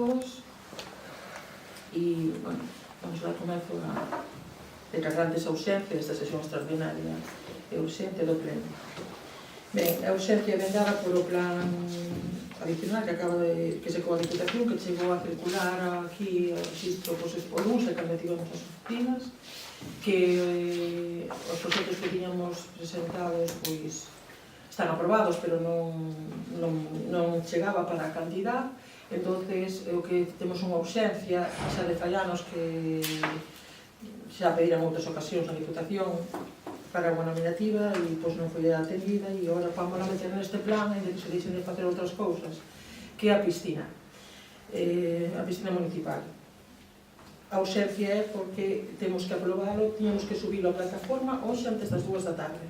técnicos e, bueno, vamos dar comezo a declarar antes a urxencia desta sesión extraordinaria e urxente do pleno. Ben, a urxencia ven dada polo plan adicional que se coa Diputación, que chegou a circular aquí o registro por LUS e cando tivemos as oficinas, que os proxectos que tiñamos presentados pois están aprobados, pero non chegaba para a cantidad. Entonces, o que temos unha urxencia xa de fallanos que xa pediran outras ocasións na Diputación para unha nominativa e pois non foi atendida e agora vamos a meter neste plan e que se deixen de facer outras cousas, que é a piscina municipal. A urxencia é porque temos que aprobalo, tiñamos que subilo a plataforma hoxe antes das 2 da tarde.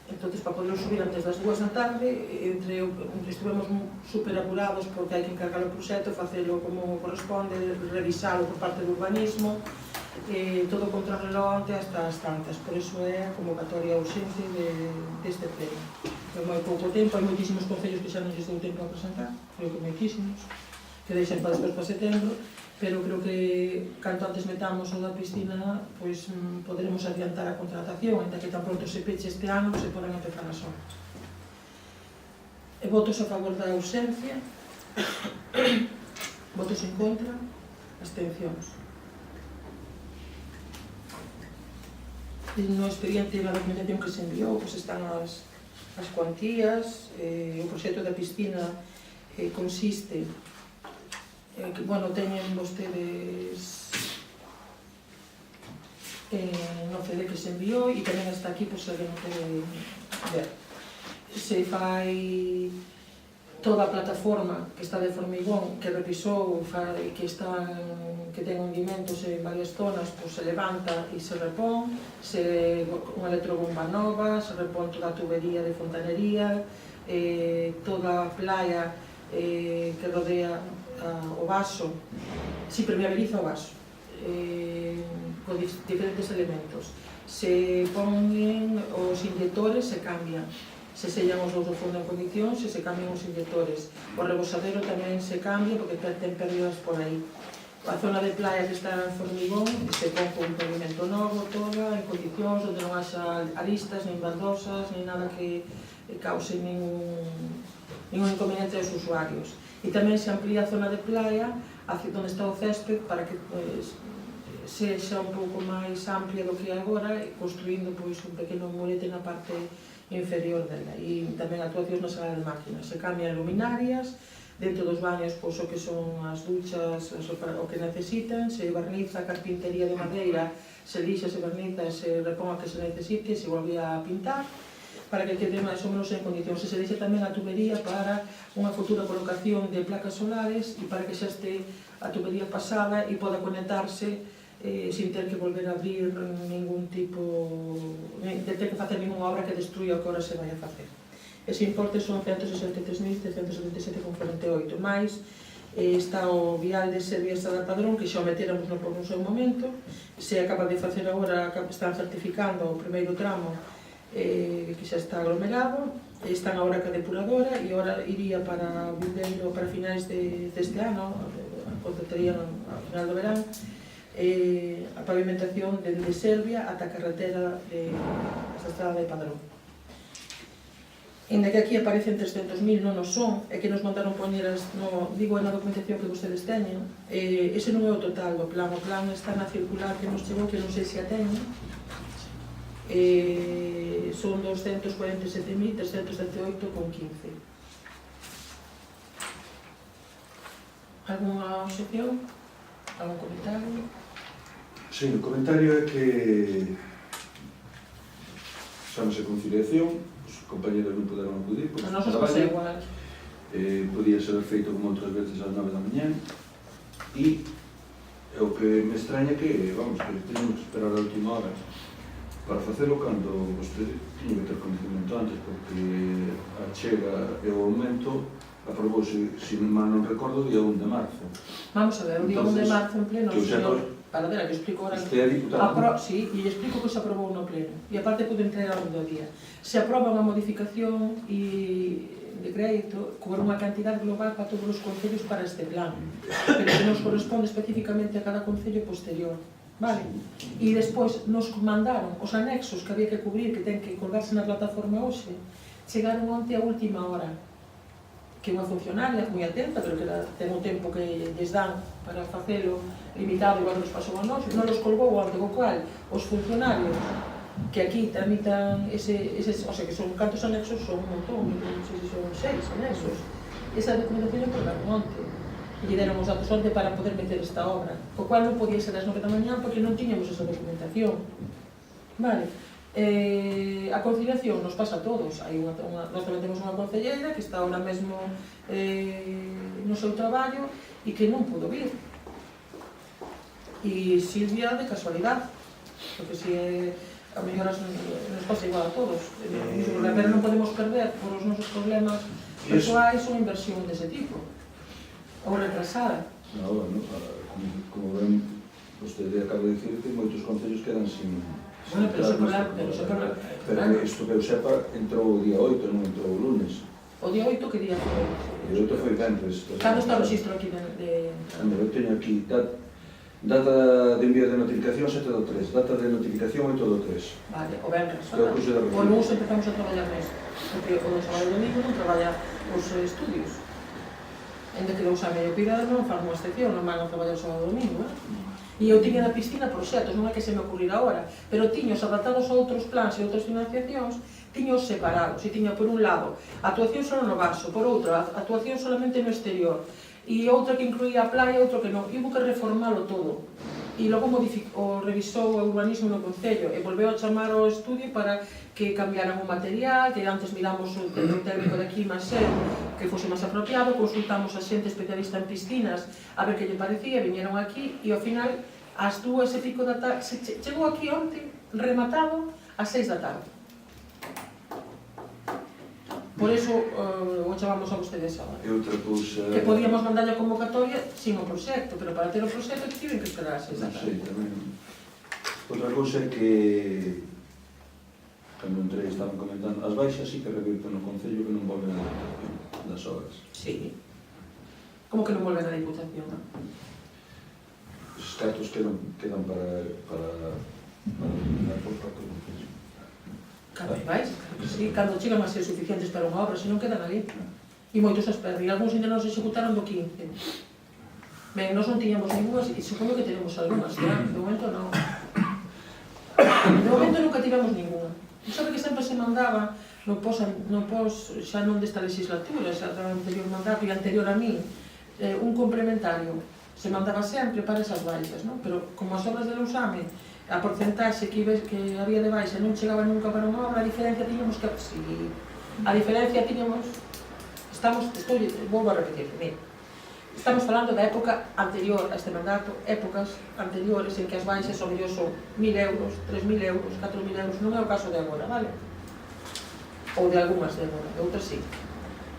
Entón, para poderlo subir antes das 2 da tarde, estivemos super apurados porque hai que encargar o proxecto, facelo como corresponde, revisalo por parte do urbanismo, todo contra o reloj hasta as tantas. Por iso é a convocatoria urxente deste pleno. É moi pouco tempo, hai moitísimos concellos que xa non lles deu tempo a presentar, creo que moitísimos, que deixen para despois para setembro, pero creo que canto antes metamos o da piscina, pois poderemos adiantar a contratación, ainda que tan pronto se peche este ano, se poden empezar as obras. Votos a favor da urxencia, votos en contra, abstencións. No expediente na documentación que se enviou pois están as cuantías. O proxecto da piscina consiste que, bueno, teñen vostedes no CD que se enviou e tamén está aquí, pois, se alguén o quere ver. Se fai toda a plataforma que está de formigón, que repisou e que ten hundimentos en varias zonas, se levanta e se repón, unha electrobomba nova, se repón toda a tubería de fontanería, toda a playa que rodea o vaso, se permeabiliza o vaso, con diferentes elementos. Se ponen os inyectores, se cambian. Se sellan os dous do fondo en condicións, se cambian os inyectores. O rebosadero tamén se cambia porque ten pérdidas por aí. A zona de playa que está en formigón se pon con un pavimento novo, toda, en condicións onde non haxa aristas, nin baldosas, nin nada que cause ningún inconveniente aos usuarios. E tamén se amplía a zona de playa hacia onde está o césped para que sexa un pouco máis amplia do que é agora, construindo un pequeno murete na parte inferior dela. E tamén actuacións na sala de máquinas. Se cambian luminarias, dentro dos baños o que son as duchas, o que necesitan, se barniza a carpintería de madeira, se lixa, se barniza, se repón a que se necesite, se volve a pintar, para que quede máis ou menos en condicións. Se deixa tamén a tubería para unha futura colocación de placas solares e para que xa este a tubería pasada e poda conectarse sin ter que volver a abrir ningún tipo, de ter que facer ninguna obra que destruya o que ahora se vai a facer. Ese importe son 163.377,48, máis está o vial de Servia Estrada Padrón, que xa o meteramos no seu momento, se acaba de facer agora, están certificando o primeiro tramo que xa está aglomerado, están agora ca depuradora e agora iría para finais deste ano, a contrataría ao final do verán, a pavimentación dende Servia ata a carretera da Estrada de Padrón. Inda que aquí aparecen 300.000, non nos son, é que nos mandaron poñer, digo, na documentación que vostedes teñen, ese non é o total do plan. O plan está na circular que nos chegou, que non sei se a teñen, son 247.378,15. Alguna obxección? Algún comentario? Sí, o comentario é que chamase conciliación, os compañeros non poderon acudir porque a nosos pasa igual. Podía ser feito como outras veces ás 9 da mañá e o que me extraña que, vamos, que teñemos que esperar a última hora para facelo cando vostede tiña que ter conhecimento antes, porque a chega e o aumento aprobouse, se mal non recordo, o día 1 de marzo. Vamos a ver, o día 1 de marzo en pleno, paradera, que explico ahora. Usted é diputado? Sí, e explico que se aprobou no pleno. E aparte pude entregar do día. Se aproba unha modificación de crédito con unha cantidad global para todos os concellos para este plan, pero que nos corresponde especificamente a cada concello posterior. Vale? E despois nos mandaron os anexos que había que cubrir, que ten que colgarse na plataforma hoxe, chegaron onte a última hora, que unha funcionaria moi atenta, pero que ten o tempo que lles dan para facelo limitado, igual nos pasou a nós, non los colgou onte, co cual os funcionarios que aquí tramitan eses, o sea, que son cantos anexos, son un montón, non sei se son 6 anexos, esa documentación que colgaron onte, e lle deron os datos onte para poder meter esta obra, co cual non podía ser as 9 da mañá porque non tiñamos esa documentación. Vale. A conciliación nos pasa a todos. Nós tamén temos unha concelleira que está ahora mesmo no seu traballo e que non pudo vir. E Silvia de casualidade, porque se a melloras nos pasa igual a todos. Pero non podemos perder por os nosos problemas persoais unha inversión dese tipo, ou retrasada. Como ven, vostede acaba de dicir que moitos concellos quedan sin... Bueno, pero isto que eu sepa entrou o día 8, non entrou o lunes. O día 8 que día foi? O día 8 foi ventres. Cando está o registro aquí de... Eu teño aquí data de envío de notificación 7 do 3, data de notificación 8 do 3. Vale, o ventres. O lunes empezamos a traballar nesto, porque o sábado e domingo non traballa os estudios. Ainda que o exame de opidade non fan unha excepción, non van a traballar o sábado e domingo, E eu tiña na piscina proxectos, non é que se me ocurrira agora, pero tiños adaptados a outros plans e outras financiacións, tiños separados, e tiña por un lado actuación só no vaso, por outra actuación solamente no exterior, e outra que incluía a playa e outro que non, e hubo que reformalo todo. E logo revisou o urbanismo no Concello e volveu a chamar ao estudio para que cambiaran o material, que antes miramos o técnico de aquí máis que fose máis apropiado, consultamos a xente especialista en piscinas a ver que lle parecía, viñeron aquí e ao final ás 2:00 da tarde, chegou aquí onte rematado ás 6 da tarde. Por iso o chamamos a vostedes agora. Que podíamos mandar a convocatoria sin o proxecto, pero para ter o proxecto tiven que esperar a 6 da tarde. Outra cousa é que cando entrei estaban comentando as baixas sí que revirten no Concello que non volven a Diputación das obras. Sí. Como que non volven a Diputación? Os cartos quedan para eliminar por parte do Concello. Cando vais, sí, cando chegan a ser suficientes para unha obra, senón quedan ali. E moitos as perdem, algúns ainda non se executaron do 15. Ben, nós non tiñamos ninguna, e supoño que tenemos algunhas, de momento non. De momento nunca tivemos ninguna. Sabe que sempre se mandaba, non xa non desta legislatura, xa do anterior mandato e anterior a mí, un complementario. Se mandaba sempre para esas baixas, non? Pero como as obras de Lousame, a porcentaxe que había de baixa non chegaba nunca para unha obra, a diferencia tiñamos que... A diferencia tiñamos... Volvo a repetir, mira. Estamos falando da época anterior a este mandato, épocas anteriores en que as baixas ao mellor son 1.000 euros, 3.000 euros, 4.000 euros, non é o caso de agora, vale? Ou de algunhas de agora, de outras sí.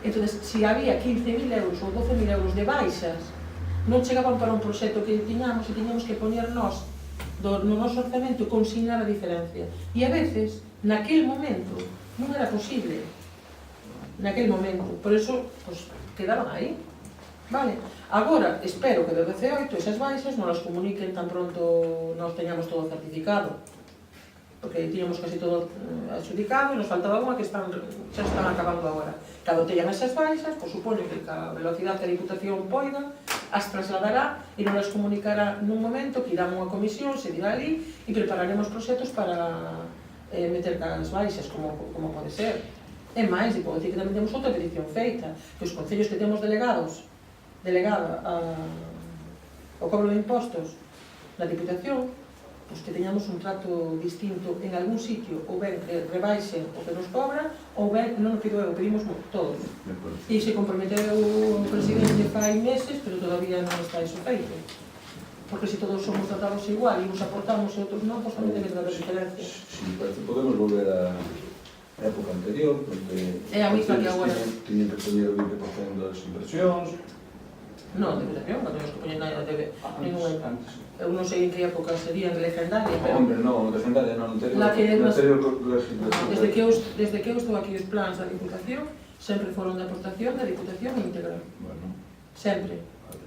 Entón, se había 15.000 euros ou 12.000 euros de baixas, non chegaban para un proxecto que tiñamos e tiñamos que poñer nós no noso orzamento e consignar a diferencia. E a veces, naquel momento, non era posible. Naquel momento. Por iso, quedaban aí. Vale, agora espero que do 18 esas baixas non las comuniquen tan pronto nos teñamos todo certificado, porque tiñamos casi todo adjudicado e nos faltaba unha que xa están acabando agora. Cando teñan esas baixas, por supoño que a velocidade que a Diputación poida as trasladará e non las comunicará nun momento que irá unha comisión, se dirá ali e prepararemos proxectos para meter as baixas, como pode ser. E máis, e pode dicir que tamén temos outra petición feita, que os concellos que temos delegada ao cobro de impostos na Diputación, que teñamos un trato distinto en algún sitio, ou ben que rebaixen o que nos cobra, ou ben, non o pido eu, pedimos todos. E se comprometeu o presidente fai meses, pero todavía non está iso feito. Porque se todos somos tratados igual e uns aportamos e outros non, pois tamén debe de haber diferencia. Si, podemos volver a época anterior, porque é a misma que agora tiñen que poñer o 20% das inversións. Non, Diputación, cando nos que poñen Antes. Eu non sei en que época sería en legendaria, pero Hombre, non, legendaria non, anterior legislatura. desde que eu estou aquí os plans da Diputación sempre foron de aportación da Diputación íntegra. Bueno, Sempre. vale.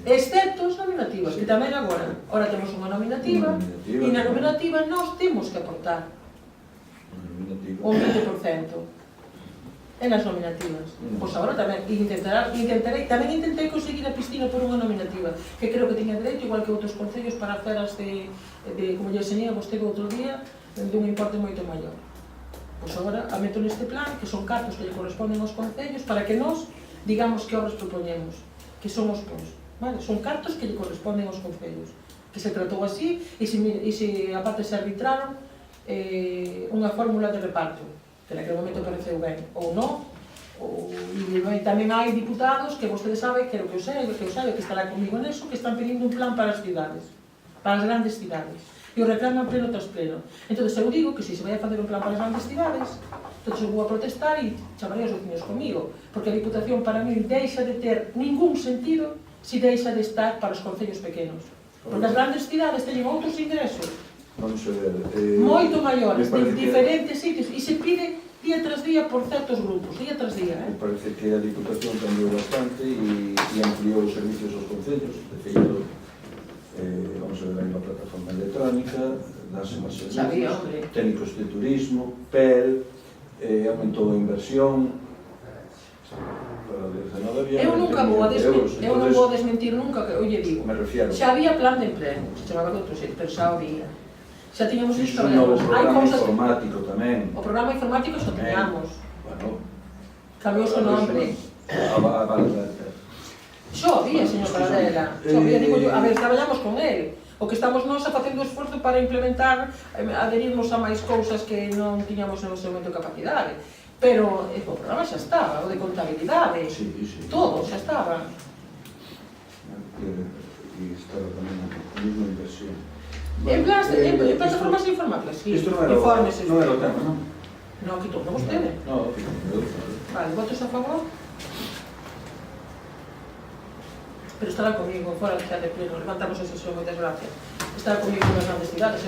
Excepto as nominativas, que tamén agora. Ora temos unha nominativa e na nominativa nós temos que aportar un 20%. En as nominativas. Pois agora tamén tamén intentei conseguir a piscina por unha nominativa, que creo que tiña dereito, igual que outros concellos, para feras de como lle enseñei a vostede outro día, de un importe moito maior. Pois agora a meto neste plan, que son cartos que lle corresponden aos concellos, para que nós digamos que obras propoñemos, que son os pons. Vale? Son cartos que lle corresponden aos concellos, que se tratou así, e se aparte se arbitraron unha fórmula de reparto, que naquele momento pareceu ben, ou non, e tamén hai diputados que vostede sabe, que eu sei, que estará comigo neso, que están pedindo un plan para as cidades, para as grandes cidades, e o reclaman pleno tras pleno. Entón, eu digo que se vai a facer un plan para as grandes cidades, entón eu vou a protestar e chamarei os vecinos comigo, porque a Diputación para mí deixa de ter ningún sentido se deixa de estar para os concellos pequenos, porque as grandes cidades teñen outros ingresos moito maiores, de diferentes sitios, e se pide día tras día por certos grupos, día tras día. Me parece que a Diputación cambiou bastante e ampliou os servicios aos concellos. De feito, vamos a ver aí a plataforma electrónica, darse máis servicios, técnicos de turismo, PEL, aumentou a inversión para 19 eu nunca vou desmentir nunca, que eu lle digo, xa había plan de emprego, se chamaba de outro xeito, pero xa había. Xa tiñamos isto, un novo programa informático tamén. O programa informático xa tiñamos. Bueno, cambiou o nombre. Xo había, señor Paradela. Xo había, digo yo, a ver, traballamos con ele. O que estamos nós a facendo esforzo para implementar, adherirnos a máis cousas que non tiñamos no seu momento capacidade. Pero o programa xa estaba, o de contabilidade, todo xa estaba. E estaba tamén a mesma inversión. En plataformas informáticas, sí. Isto non era o tema, non? Non, que torna vostede. Non, vale, votos a favor? Pero estará comigo, fora de pleno, levantamos a sesión, moitas gracias. Estará comigo nas grandes cidades.